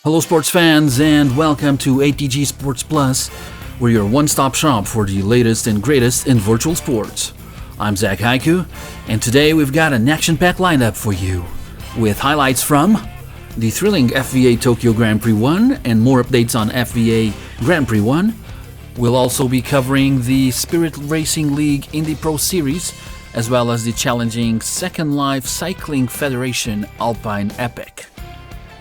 Hello sports fans and welcome to ATG Sports Plus, where your one-stop shop for the latest and greatest in virtual sports. I'm Zach Haiku, and today we've got an action-packed lineup for you, with highlights from the thrilling FVA Tokyo Grand Prix 1 and more updates on FVA Grand Prix 1. We'll also be covering the Spirit Racing League IndyPro Series, as well as the challenging Second Life Cycling Federation Alpine Epic.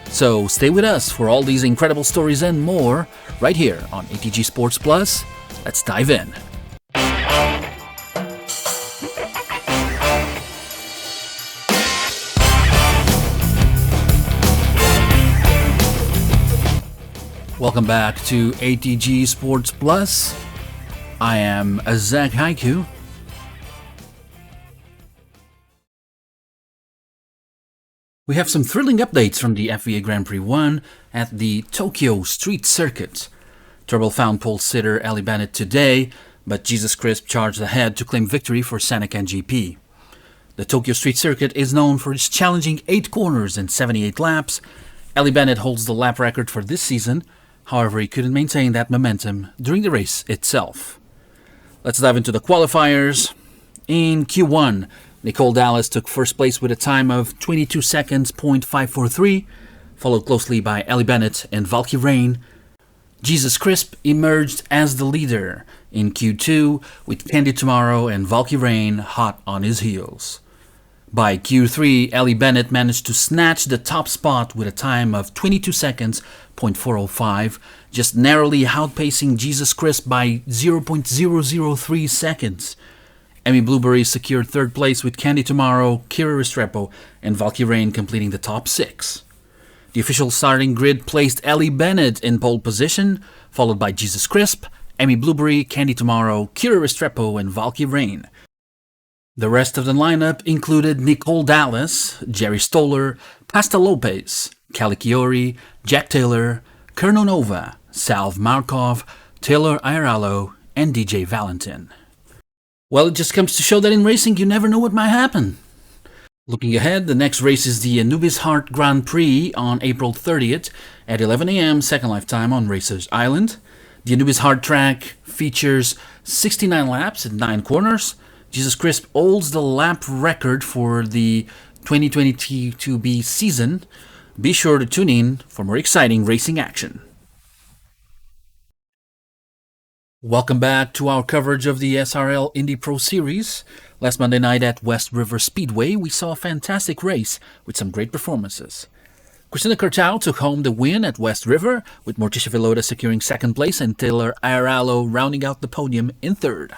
So stay with us for all these incredible stories and more right here on ATG Sports Plus. Let's dive in. Welcome back to ATG Sports Plus. I am Zach Haiku. We have some thrilling updates from the FVA Grand Prix 1 at the Tokyo Street Circuit. Turbo found pole sitter Ellie Bennett today, but Jesus Crisp charged ahead to claim victory for Seneca and GP. The Tokyo Street Circuit is known for its challenging 8 corners and 78 laps. Ellie Bennett holds the lap record for this season, however he couldn't maintain that momentum during the race itself. Let's dive into the qualifiers. In Q1, Nicole Dallas took first place with a time of 22 seconds, .543, followed closely by Ellie Bennett and Valky Rain. Jesus Crisp emerged as the leader in Q2, with Candy Tomorrow and Valky Rain hot on his heels. By Q3, Ellie Bennett managed to snatch the top spot with a time of 22 seconds, .405, just narrowly outpacing Jesus Crisp by 0.003 seconds. Emmy Blueberry secured third place with Candy Tomorrow, Kira Restrepo, and Valky Rain completing the top 6. The official starting grid placed Ellie Bennett in pole position, followed by Jesus Crisp, Emmy Blueberry, Candy Tomorrow, Kira Restrepo, and Valky Rain. The rest of the lineup included Nicole Dallas, Jerry Stoller, Pasta Lopez, Calichiori, Jack Taylor, Kerno Nova, Salv Markov, Taylor Ayaralo, and DJ Valentin. Well, it just comes to show that in racing you never know what might happen. Looking ahead, the next race is the Anubis Heart Grand Prix on April 30th at 11 a.m. Second Life time on Racers Island. The Anubis Heart track features 69 laps and 9 corners. Jesus Crisp holds the lap record for the 2022B season. Be sure to tune in for more exciting racing action. Welcome back to our coverage of the SRL IndyPro Series. Last Monday night at West River Speedway, we saw a fantastic race with some great performances. Christina Curtau took home the win at West River, with Morticia Velota securing second place and Taylor Ayaralo rounding out the podium in third.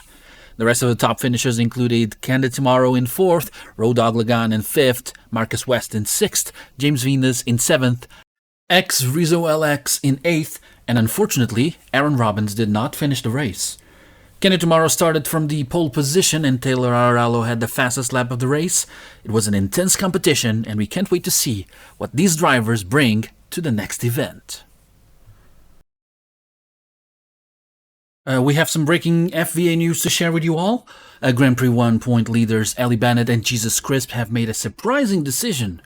The rest of the top finishers included Candy Tomorrow in fourth, Road Dogg Lagan in fifth, Marcus West in sixth, James Venus in seventh, X Rizzo LX in eighth, and unfortunately, Aaron Robbins did not finish the race. Candy Tomorrow started from the pole position and Taylor Ayaralo had the fastest lap of the race. It was an intense competition and we can't wait to see what these drivers bring to the next event. We have some breaking FVA news to share with you all. Grand Prix 1 point leaders Ellie Bennett and Jesus Crisp have made a surprising decision.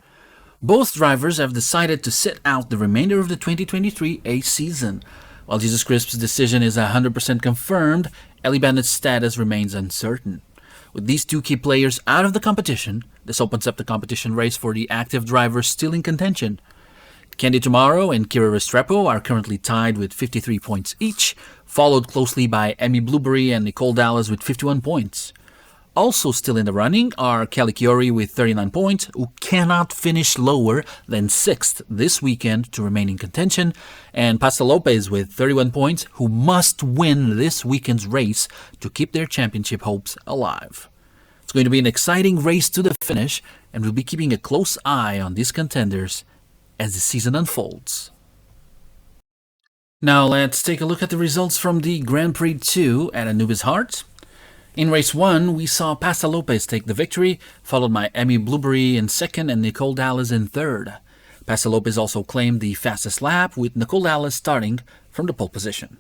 Both drivers have decided to sit out the remainder of the 2023 A season. While Jesus Crisp's decision is 100% confirmed, Ellie Bennett's status remains uncertain. With these two key players out of the competition, this opens up the competition race for the active drivers still in contention. Candy Tomorrow and Kira Restrepo are currently tied with 53 points each, followed closely by Emmy Blueberry and Nicole Dallas with 51 points. Also still in the running are Calichiori with 39 points, who cannot finish lower than 6th this weekend to remain in contention, and Pasta Lopez with 31 points, who must win this weekend's race to keep their championship hopes alive. It's going to be an exciting race to the finish, and we'll be keeping a close eye on these contenders as the season unfolds. Now let's take a look at the results from the Grand Prix 2 at Anubis Heart. In race 1, we saw Pasta Lopez take the victory, followed by Emmy Blueberry in second and Nicole Dallas in third. Pasta Lopez also claimed the fastest lap, with Nicole Dallas starting from the pole position.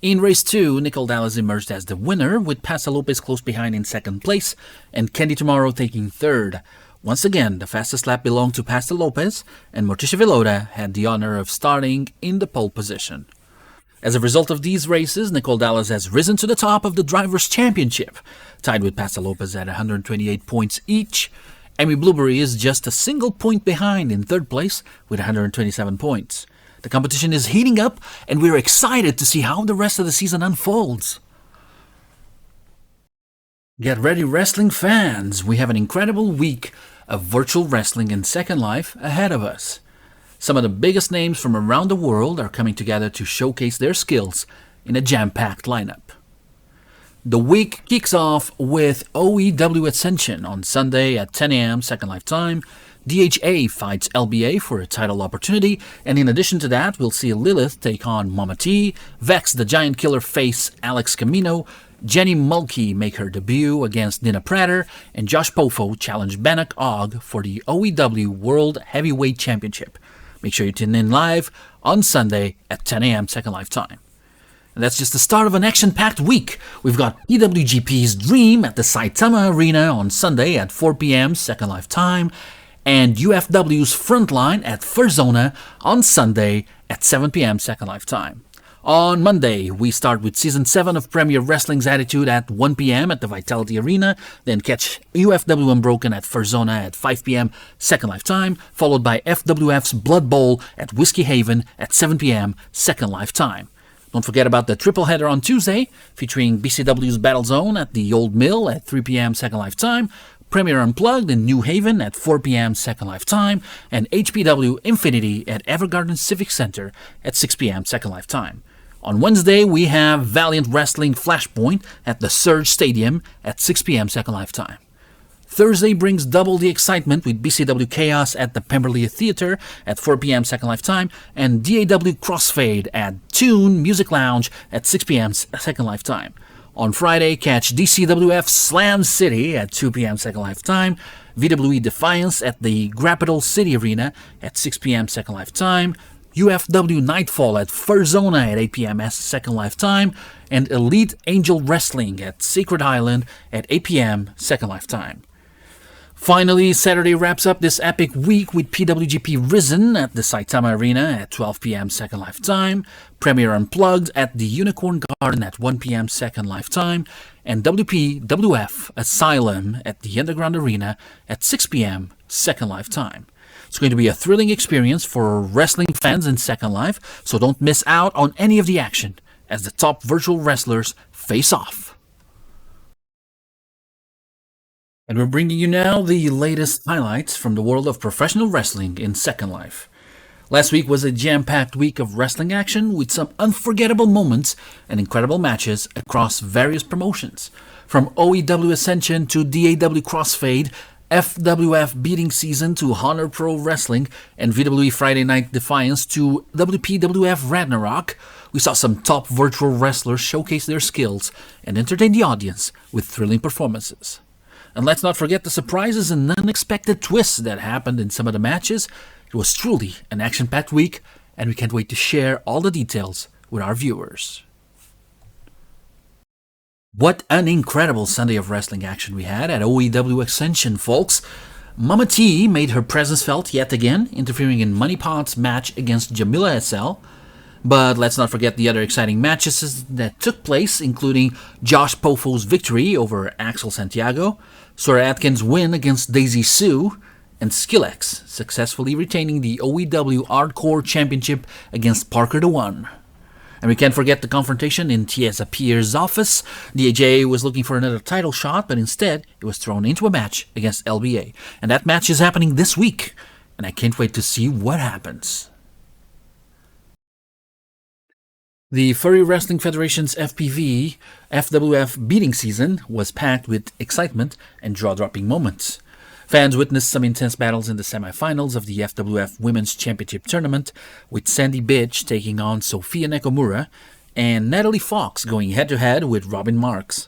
In race 2, Nicole Dallas emerged as the winner, with Pasta Lopez close behind in second place, and Candy Tomorrow taking third, Once again, the fastest lap belonged to Pastor Lopez, and Morticia Villoda had the honor of starting in the pole position. As a result of these races, Nicole Dallas has risen to the top of the Drivers' Championship, tied with Pastor Lopez at 128 points each. Amy Blueberry is just a single point behind in third place with 127 points. The competition is heating up, and we're excited to see how the rest of the season unfolds. Get ready, wrestling fans! We have an incredible week of virtual wrestling in Second Life ahead of us. Some of the biggest names from around the world are coming together to showcase their skills in a jam-packed lineup. The week kicks off with OEW Ascension on Sunday at 10 a.m. Second Life time. DHA fights LBA for a title opportunity, and in addition to that, we'll see Lilith take on Mama T, Vex the Giant Killer face Alex Camino, Jenny Mulkey make her debut against Nina Prater, and Josh Pofo challenge Bannock Og for the OEW World Heavyweight Championship. Make sure you tune in live on Sunday at 10 a.m. Second Life time. And that's just the start of an action-packed week. We've got PWGP's Dream at the Saitama Arena on Sunday at 4 p.m. Second Life time, and UFW's Frontline at Furzona on Sunday at 7 p.m. Second Life time. On Monday, we start with Season 7 of Premier Wrestling's Attitude at 1 p.m. at the Vitality Arena, then catch UFW Unbroken at Furzona at 5 p.m. Second Life time, followed by FWF's Blood Bowl at Whiskey Haven at 7 p.m. Second Life time. Don't forget about the triple header on Tuesday, featuring BCW's Battle Zone at the Old Mill at 3 p.m. Second Life time, Premier Unplugged in New Haven at 4 p.m. Second Life time, and HPW Infinity at Evergarden Civic Center at 6 p.m. Second Life time. On Wednesday, we have Valiant Wrestling Flashpoint at the Surge Stadium at 6 p.m. Second Life time. Thursday brings double the excitement with BCW Chaos at the Pemberley Theater at 4 p.m. Second Life time, and DAW Crossfade at Tune Music Lounge at 6 p.m. Second Life time. On Friday, catch DCWF Slam City at 2 p.m. Second Life time, VWE Defiance at the Grappital City Arena at 6 p.m. Second Life time, UFW Nightfall at Furzona at 8 p.m. Second Life time, and Elite Angel Wrestling at Sacred Island at 8 p.m. Second Life time. Finally, Saturday wraps up this epic week with PWGP Risen at the Saitama Arena at 12 p.m. Second Life time, Premier Unplugged at the Unicorn Garden at 1 p.m. Second Life time, and WPWF Asylum at the Underground Arena at 6 p.m. Second Life time. It's going to be a thrilling experience for wrestling fans in Second Life, so don't miss out on any of the action as the top virtual wrestlers face off. And we're bringing you now the latest highlights from the world of professional wrestling in Second Life. Last week was a jam-packed week of wrestling action with some unforgettable moments and incredible matches across various promotions. From OEW Ascension to DAW Crossfade, FWF Beating Season to Honor Pro Wrestling, and VWE Friday Night Defiance to WPWF Ragnarok, we saw some top virtual wrestlers showcase their skills and entertain the audience with thrilling performances. And let's not forget the surprises and unexpected twists that happened in some of the matches. It was truly an action-packed week, and we can't wait to share all the details with our viewers. What an incredible Sunday of wrestling action we had at OEW Ascension, folks. Mama T made her presence felt yet again, interfering in Money Pot's match against Jamila SL. But let's not forget the other exciting matches that took place, including Josh Pofo's victory over Axel Santiago, Sora Atkins' win against Daisy Sue, and Skillex successfully retaining the OEW Hardcore Championship against Parker the One. And we can't forget the confrontation in Tiesa Pierre's office. DAJ was looking for another title shot, but instead it was thrown into a match against LBA. And that match is happening this week, and I can't wait to see what happens. The Furry Wrestling Federation's FPV FWF Beating Season was packed with excitement and jaw-dropping moments. Fans witnessed some intense battles in the semifinals of the FWF Women's Championship Tournament, with Sandy Bitch taking on Sophia Nakamura and Natalie Fox going head-to-head with Robin Marks.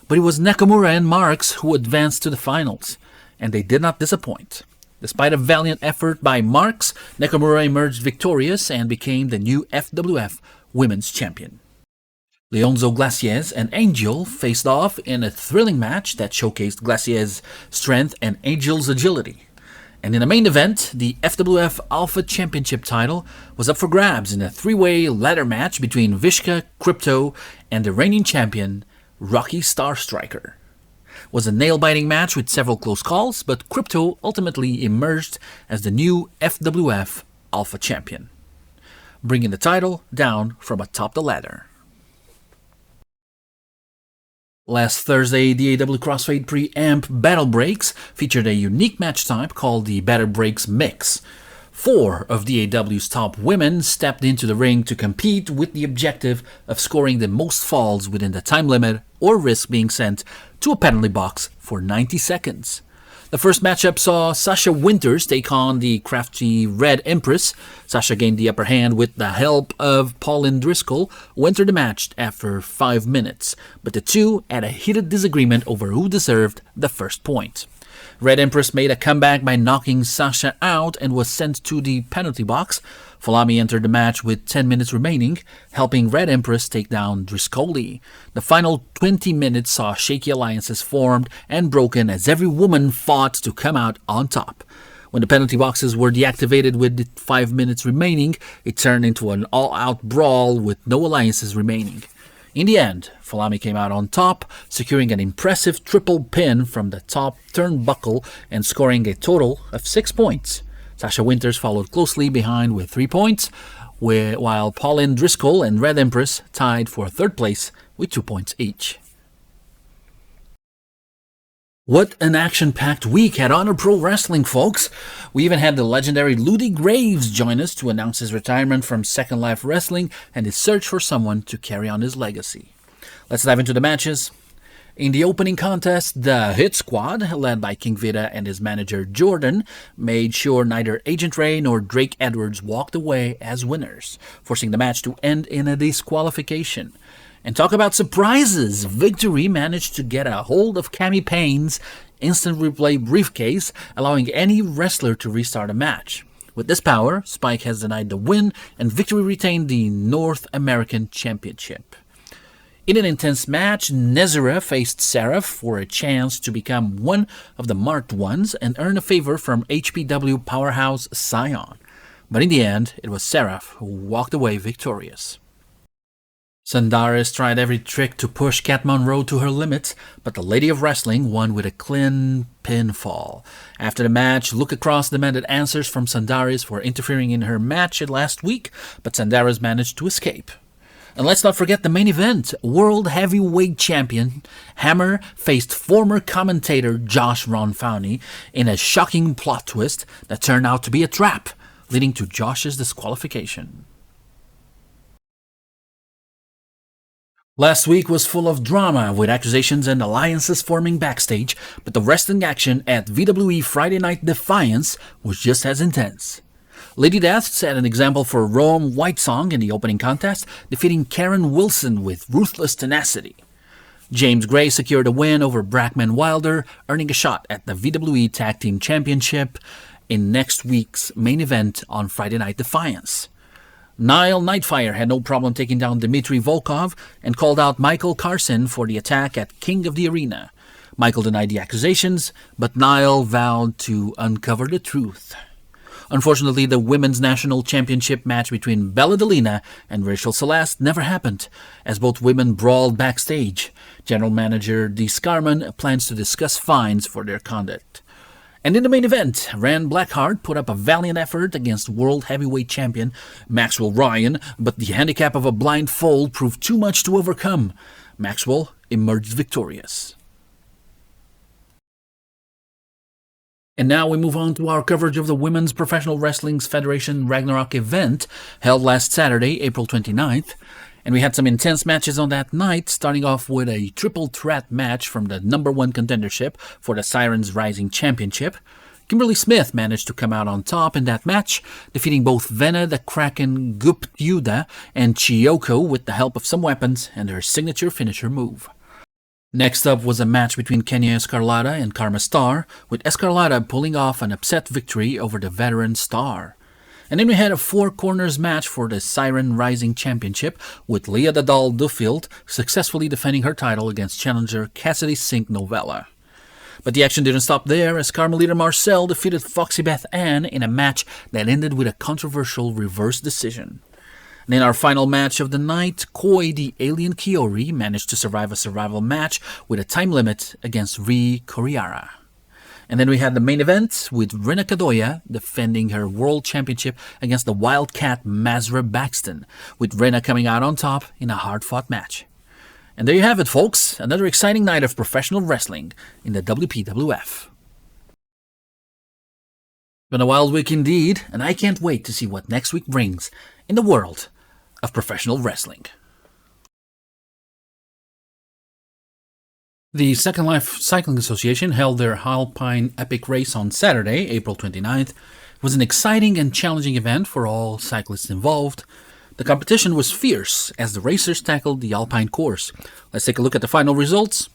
But it was Nakamura and Marks who advanced to the finals, and they did not disappoint. Despite a valiant effort by Marks, Nakamura emerged victorious and became the new FWF Women's Champion. Leonzo Glaciers and Angel faced off in a thrilling match that showcased Glaciers' strength and Angel's agility. And in the main event, the FWF Alpha Championship title was up for grabs in a three-way ladder match between Vishka, Crypto, and the reigning champion, Rocky Star Striker. It was a nail-biting match with several close calls, but Crypto ultimately emerged as the new FWF Alpha Champion, bringing the title down from atop the ladder. Last Thursday, the AW Crossfade Pre-Amp Battle Breaks featured a unique match type called the Battle Breaks Mix. 4 of the AW's top women stepped into the ring to compete with the objective of scoring the most falls within the time limit or risk being sent to a penalty box for 90 seconds. The first matchup saw Sasha Winters take on the crafty Red Empress. Sasha gained the upper hand with the help of Pauline Driscoll, who entered the match after 5 minutes, but the two had a heated disagreement over who deserved the first point. Red Empress made a comeback by knocking Sasha out and was sent to the penalty box. Folami entered the match with 10 minutes remaining, helping Red Empress take down Driscolli. The final 20 minutes saw shaky alliances formed and broken as every woman fought to come out on top. When the penalty boxes were deactivated with 5 minutes remaining, it turned into an all-out brawl with no alliances remaining. In the end, Folami came out on top, securing an impressive triple pin from the top turnbuckle and scoring a total of 6 points. Sasha Winters followed closely behind with 3 points, while Pauline Driscoll and Red Empress tied for third place with 2 points each. What an action-packed week at Honor Pro Wrestling, folks! We even had the legendary Ludi Graves join us to announce his retirement from Second Life Wrestling and his search for someone to carry on his legacy. Let's dive into the matches. In the opening contest, the Hit Squad, led by King Vida and his manager Jordan, made sure neither Agent Ray nor Drake Edwards walked away as winners, forcing the match to end in a disqualification. And talk about surprises! Victory managed to get a hold of Cammy Payne's instant replay briefcase, allowing any wrestler to restart a match. With this power, Spike has denied the win, and Victory retained the North American Championship. In an intense match, Nezera faced Seraph for a chance to become one of the marked ones and earn a favor from HPW powerhouse Scion. But in the end, it was Seraph who walked away victorious. Sandaris tried every trick to push Kat Monroe to her limits, but the Lady of Wrestling won with a clean pinfall. After the match, Luca Cross demanded answers from Sandaris for interfering in her match last week, but Sandaris managed to escape. And let's not forget the main event. World Heavyweight Champion Hammer faced former commentator Josh Ron Fowney in a shocking plot twist that turned out to be a trap, leading to Josh's disqualification. Last week was full of drama, with accusations and alliances forming backstage, but the wrestling action at VWE Friday Night Defiance was just as intense. Lady Death set an example for Rome Whitesong in the opening contest, defeating Karen Wilson with ruthless tenacity. James Gray secured a win over Brackman Wilder, earning a shot at the VWE Tag Team Championship in next week's main event on Friday Night Defiance. Nile Nightfire had no problem taking down Dmitry Volkov and called out Michael Carson for the attack at King of the Arena. Michael denied the accusations, but Nile vowed to uncover the truth. Unfortunately, the Women's National Championship match between Bella Delina and Rachel Celeste never happened, as both women brawled backstage. General Manager Dee Scarman plans to discuss fines for their conduct. And in the main event, Rand Blackheart put up a valiant effort against World Heavyweight Champion Maxwell Ryan, but the handicap of a blindfold proved too much to overcome. Maxwell emerged victorious. And now we move on to our coverage of the Women's Professional Wrestling Federation Ragnarok event held last Saturday, April 29th. And we had some intense matches on that night, starting off with a triple threat match from the number 1 contendership for the Sirens Rising Championship. Kimberly Smith managed to come out on top in that match, defeating both Vena the Kraken Guptyuda and Chiyoko with the help of some weapons and her signature finisher move. Next up was a match between Kenya Escarlata and Karma Star, with Escarlata pulling off an upset victory over the veteran Star. And then we had a four corners match for the Siren Rising Championship, with Leah the Doll Duffield successfully defending her title against challenger Cassidy Sink Novella. But the action didn't stop there, as Carmelita Marcel defeated Foxy Beth Ann in a match that ended with a controversial reverse decision. And in our final match of the night, Koi the Alien Kiori managed to survive a survival match with a time limit against Ri Koriara. And then we had the main event with Rina Kadoya defending her world championship against the Wildcat Mazra Baxton, with Rina coming out on top in a hard-fought match. And there you have it, folks, another exciting night of professional wrestling in the WPWF. Been a wild week indeed, and I can't wait to see what next week brings in the world of professional wrestling. The Second Life Cycling Association held their Alpine Epic Race on Saturday, April 29th. It was an exciting and challenging event for all cyclists involved. The competition was fierce as the racers tackled the Alpine course. Let's take a look at the final results.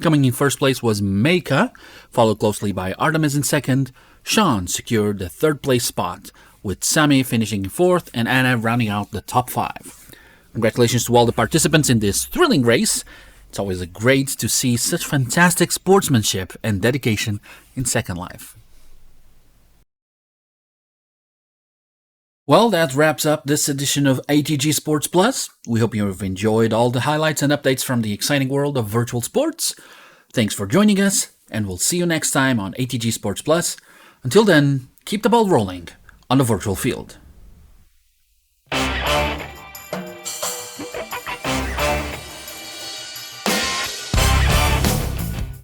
Coming in first place was Meika, followed closely by Artemis in second. Sean secured the third place spot, with Sami finishing in fourth and Anna rounding out the top five. Congratulations to all the participants in this thrilling race. It's always great to see such fantastic sportsmanship and dedication in Second Life. Well, that wraps up this edition of ATG Sports Plus. We hope you have enjoyed all the highlights and updates from the exciting world of virtual sports. Thanks for joining us, and we'll see you next time on ATG Sports Plus. Until then, keep the ball rolling on the virtual field.